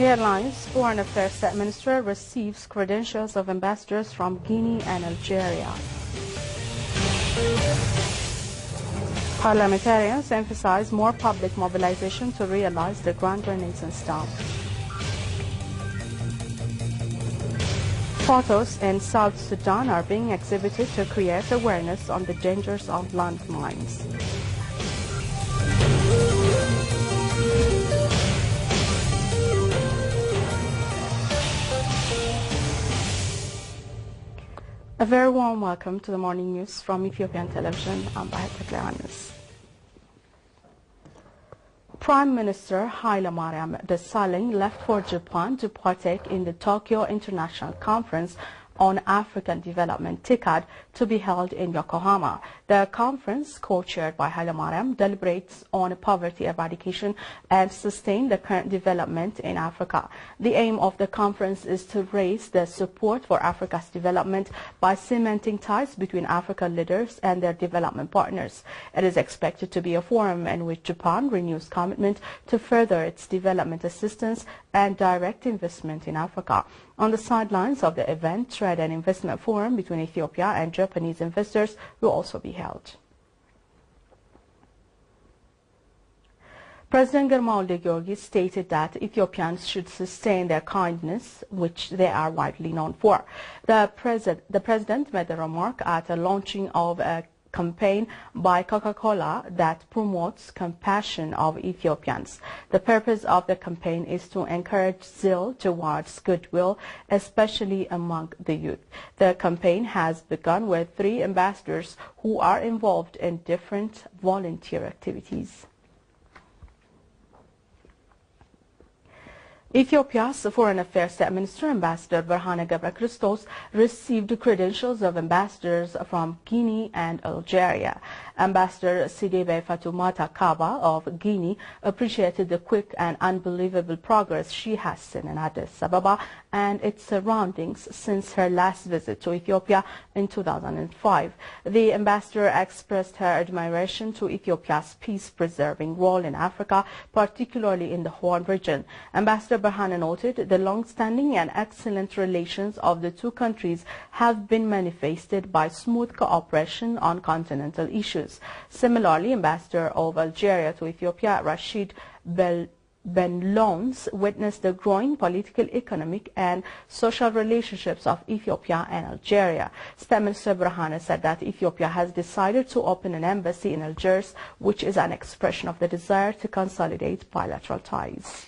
Airlines Foreign Affairs Minister receives credentials of ambassadors from Guinea and Algeria. Parliamentarians emphasize more public mobilization to realize the Grand Renaissance Dam. Photos in South Sudan are being exhibited to create awareness on the dangers of landmines. A very warm welcome to the morning news from Ethiopian television. I'm Hailemariam. Prime Minister Hailemariam Desalegn left for Japan to partake in the Tokyo International Conference on African Development (TICAD) to be held in Yokohama. The conference, co-chaired by Hailemariam, deliberates on poverty eradication and sustain the current development in Africa. The aim of the conference is to raise the support for Africa's development by cementing ties between African leaders and their development partners. It is expected to be a forum in which Japan renews commitment to further its development assistance and direct investment in Africa. On the sidelines of the event, Trade and Investment Forum between Ethiopia and Japanese investors will also be held. President Georgi stated that Ethiopians should sustain their kindness, which they are widely known for. The president made the remark at a launching of a campaign by Coca-Cola that promotes compassion of Ethiopians. The purpose of the campaign is to encourage zeal towards goodwill, especially among the youth. The campaign has begun with 3 ambassadors who are involved in different volunteer activities. Ethiopia's Foreign Affairs Minister, Ambassador Berhane ገብረክርስቶስ, received credentials of ambassadors from Guinea and Algeria. Ambassador Sidibé Fatoumata Kaba of Guinea appreciated the quick and unbelievable progress she has seen in Addis Ababa and its surroundings since her last visit to Ethiopia in 2005. The ambassador expressed her admiration to Ethiopia's peace-preserving role in Africa, particularly in the Horn region. Ambassador Berhane noted the long-standing and excellent relations of the two countries have been manifested by smooth cooperation on continental issues. Similarly, Ambassador of Algeria to Ethiopia, Rashid Ben Lons, witnessed the growing political, economic and social relationships of Ethiopia and Algeria. State Minister Berhane said that Ethiopia has decided to open an embassy in Algiers, which is an expression of the desire to consolidate bilateral ties.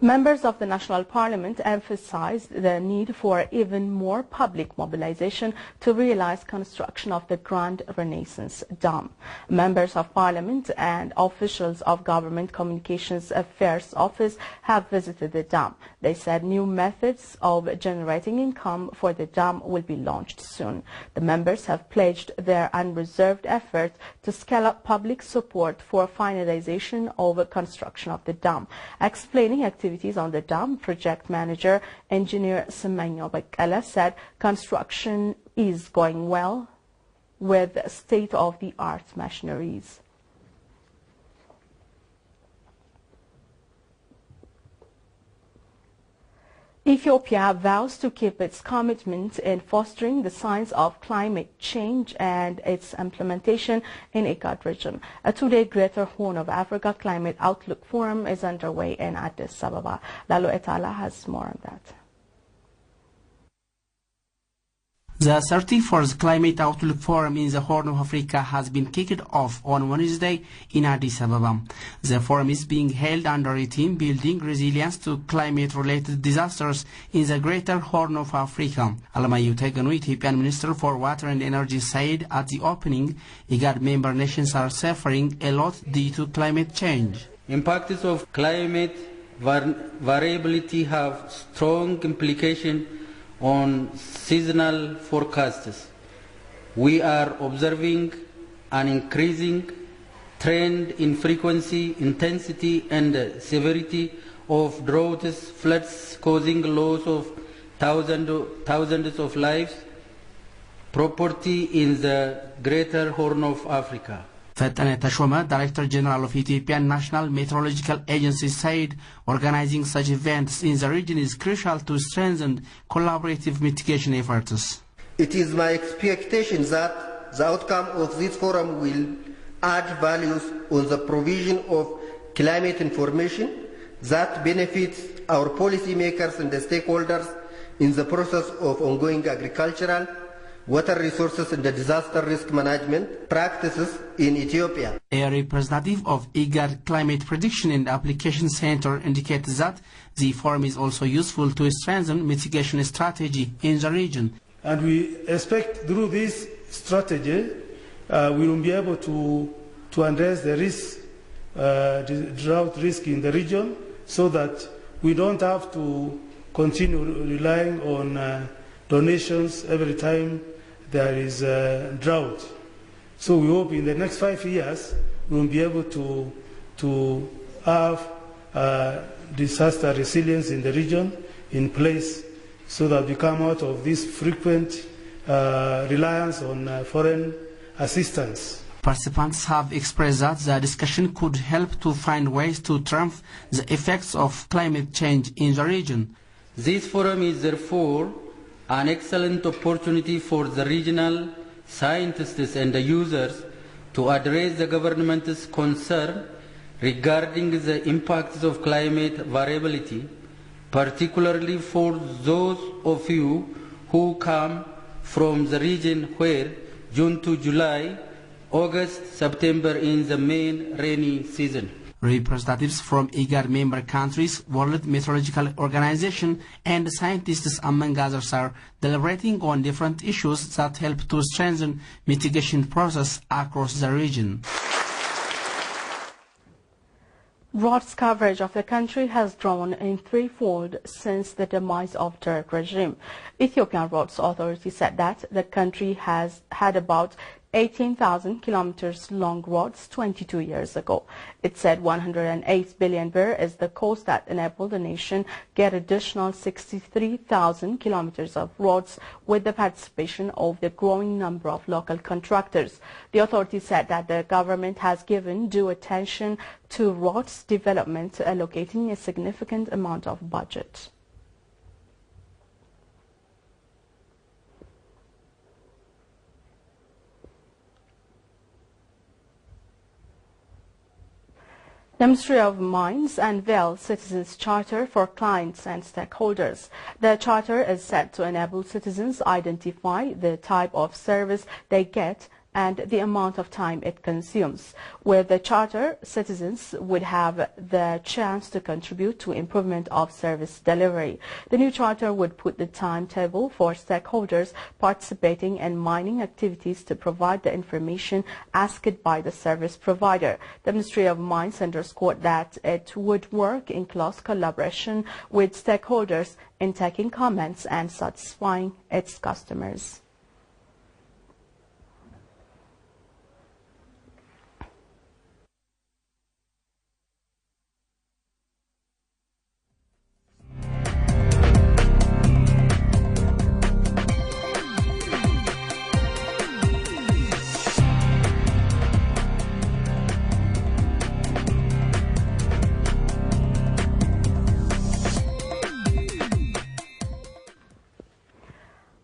Members of the National Parliament emphasized the need for even more public mobilization to realize construction of the Grand Renaissance Dam. Members of Parliament and officials of Government Communications Affairs Office have visited the dam. They said new methods of generating income for the dam will be launched soon. The members have pledged their unreserved effort to scale up public support for finalization of construction of the dam. Explaining activities on the dam, project manager engineer Semenyo Bekele said construction is going well with state-of-the-art machineries. Ethiopia vows to keep its commitment in fostering the science of climate change and its implementation in IGAD region. A two-day Greater Horn of Africa Climate Outlook Forum is underway in Addis Ababa. Lalo Etala has more on that. The 34th Climate Outlook Forum in the Horn of Africa has been kicked off on Wednesday in Addis Ababa. The forum is being held under a theme building resilience to climate-related disasters in the Greater Horn of Africa. Alamayehu Tegenu, Ethiopian Minister for Water and Energy, said at the opening, IGAD member nations are suffering a lot due to climate change. Impacts of climate variability have strong implications on seasonal forecasts. We are observing an increasing trend in frequency, intensity and severity of droughts, floods causing loss of thousands of lives, property in the Greater Horn of Africa. Fetane Tashoma, Director General of Ethiopian National Meteorological Agency, said organizing such events in the region is crucial to strengthen collaborative mitigation efforts. It is my expectation that the outcome of this forum will add values on the provision of climate information that benefits our policymakers and the stakeholders in the process of ongoing agricultural, water resources and the disaster risk management practices in Ethiopia. A representative of IGAD Climate Prediction and Application Center indicates that the forum is also useful to strengthen mitigation strategy in the region. And we expect through this strategy we will be able to address the risk, the drought risk in the region, so that we don't have to continue relying on donations every time there is a drought. So we hope in the next 5 years we will be able to have disaster resilience in the region in place, so that we come out of this frequent reliance on foreign assistance. Participants have expressed that the discussion could help to find ways to trump the effects of climate change in the region. This forum is therefore an excellent opportunity for the regional scientists and the users to address the government's concern regarding the impacts of climate variability, particularly for those of you who come from the region where June to July, August, September is the main rainy season. Representatives from IGAD member countries, World Meteorological Organization, and scientists, among others, are deliberating on different issues that help to strengthen mitigation process across the region. Drought coverage of the country has grown in threefold since the demise of Turk regime. Ethiopian Roads Authority said that the country has had about 18,000 kilometers long roads 22 years ago. It said 108 billion birr is the cost that enabled the nation get additional 63,000 kilometers of roads with the participation of the growing number of local contractors. The authority said that the government has given due attention to roads development, allocating a significant amount of budget. The Ministry of Mines unveiled Citizens Charter for clients and stakeholders. The charter is set to enable citizens identify the type of service they get and the amount of time it consumes. With the charter, citizens would have the chance to contribute to improvement of service delivery. The new charter would put the timetable for stakeholders participating in mining activities to provide the information asked by the service provider. The Ministry of Mines underscored that it would work in close collaboration with stakeholders in taking comments and satisfying its customers.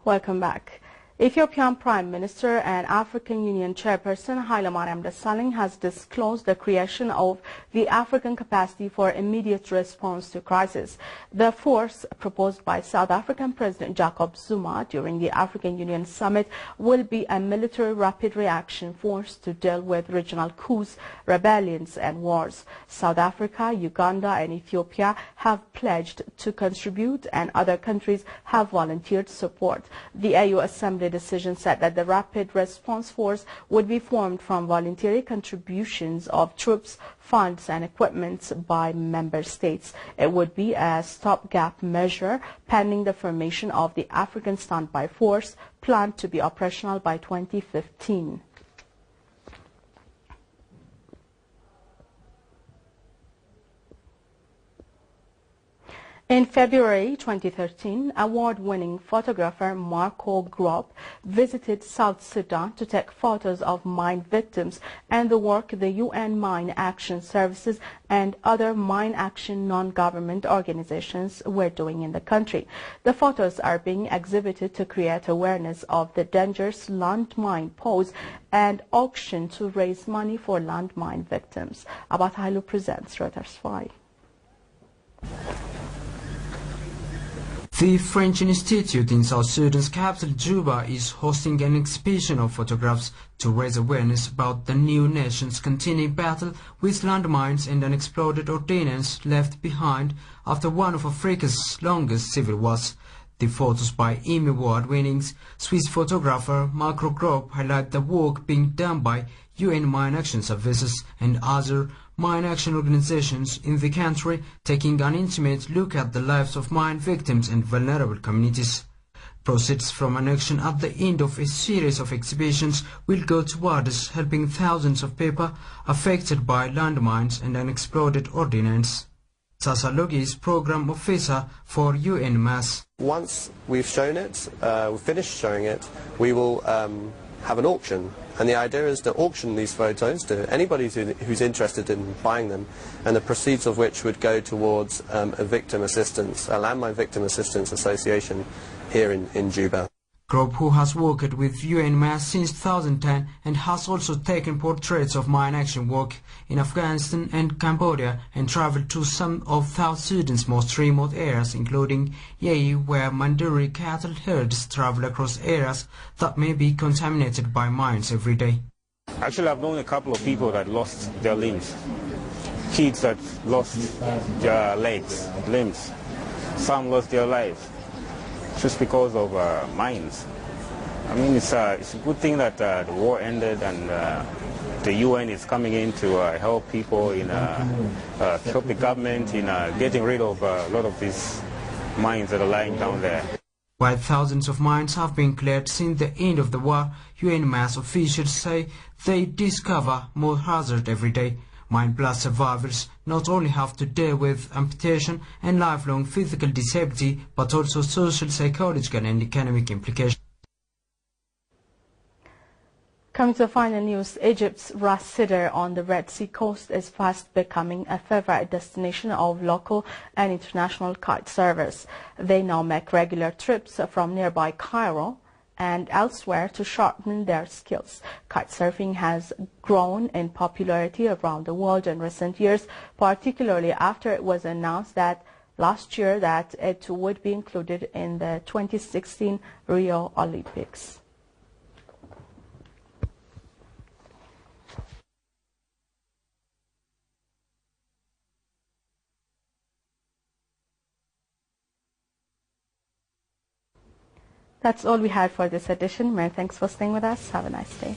Welcome back. Ethiopian Prime Minister and African Union Chairperson Hailemariam Desalegn has disclosed the creation of the African Capacity for Immediate Response to Crisis. The force proposed by South African President Jacob Zuma during the African Union Summit will be a military rapid reaction force to deal with regional coups, rebellions and wars. South Africa, Uganda and Ethiopia have pledged to contribute, and other countries have volunteered support. The AU Assembly decision said that the Rapid Response Force would be formed from voluntary contributions of troops, funds and equipment by member states. It would be a stopgap measure pending the formation of the African Standby Force, planned to be operational by 2015. In February 2013, award-winning photographer Marco Grob visited South Sudan to take photos of mine victims and the work the UN Mine Action Services and other mine action non-government organizations were doing in the country. The photos are being exhibited to create awareness of the dangers landmine pose and auctioned to raise money for landmine victims. Abat Hailu presents Reuters 5. The French Institute in South Sudan's capital Juba is hosting an exhibition of photographs to raise awareness about the new nation's continuing battle with landmines and unexploded ordnance left behind after one of Africa's longest civil wars. The photos by Emmy Award-winning Swiss photographer Marco Grob highlight the work being done by UN Mine Action Services and other mine action organizations in the country, taking an intimate look at the lives of mine victims and vulnerable communities. Proceeds from an auction at the end of a series of exhibitions will go towards helping thousands of people affected by landmines and unexploded ordnance. Sasa Logi's program officer for UNMAS. Once we've shown it, we've finished showing it, we will have an auction. And the idea is to auction these photos to anybody who's interested in buying them, and the proceeds of which would go towards a victim assistance, a landmine victim assistance association here in Juba. Grob, who has worked with UNMAS since 2010 and has also taken portraits of mine action work in Afghanistan and Cambodia, and traveled to some of South Sudan's most remote areas, including Yei, where Manduri cattle herds travel across areas that may be contaminated by mines every day. Actually, I've known a couple of people that lost their limbs, kids that lost their legs, limbs, some lost their lives just because of mines. I mean, it's a good thing that the war ended and the UN is coming in to help people in help the government in getting rid of a lot of these mines that are lying down there. While thousands of mines have been cleared since the end of the war, UNMAS officials say they discover more hazard every day. Mine blast survivors not only have to deal with amputation and lifelong physical disability, but also social, psychological and economic implications. Coming to the final news, Egypt's Ras Sidr on the Red Sea coast is fast becoming a favorite destination of local and international kite surfers. They now make regular trips from nearby Cairo and elsewhere to sharpen their skills. Kite surfing has grown in popularity around the world in recent years, particularly after it was announced that last year that it would be included in the 2016 Rio Olympics. That's all we had for this edition. Many thanks for staying with us. Have a nice day.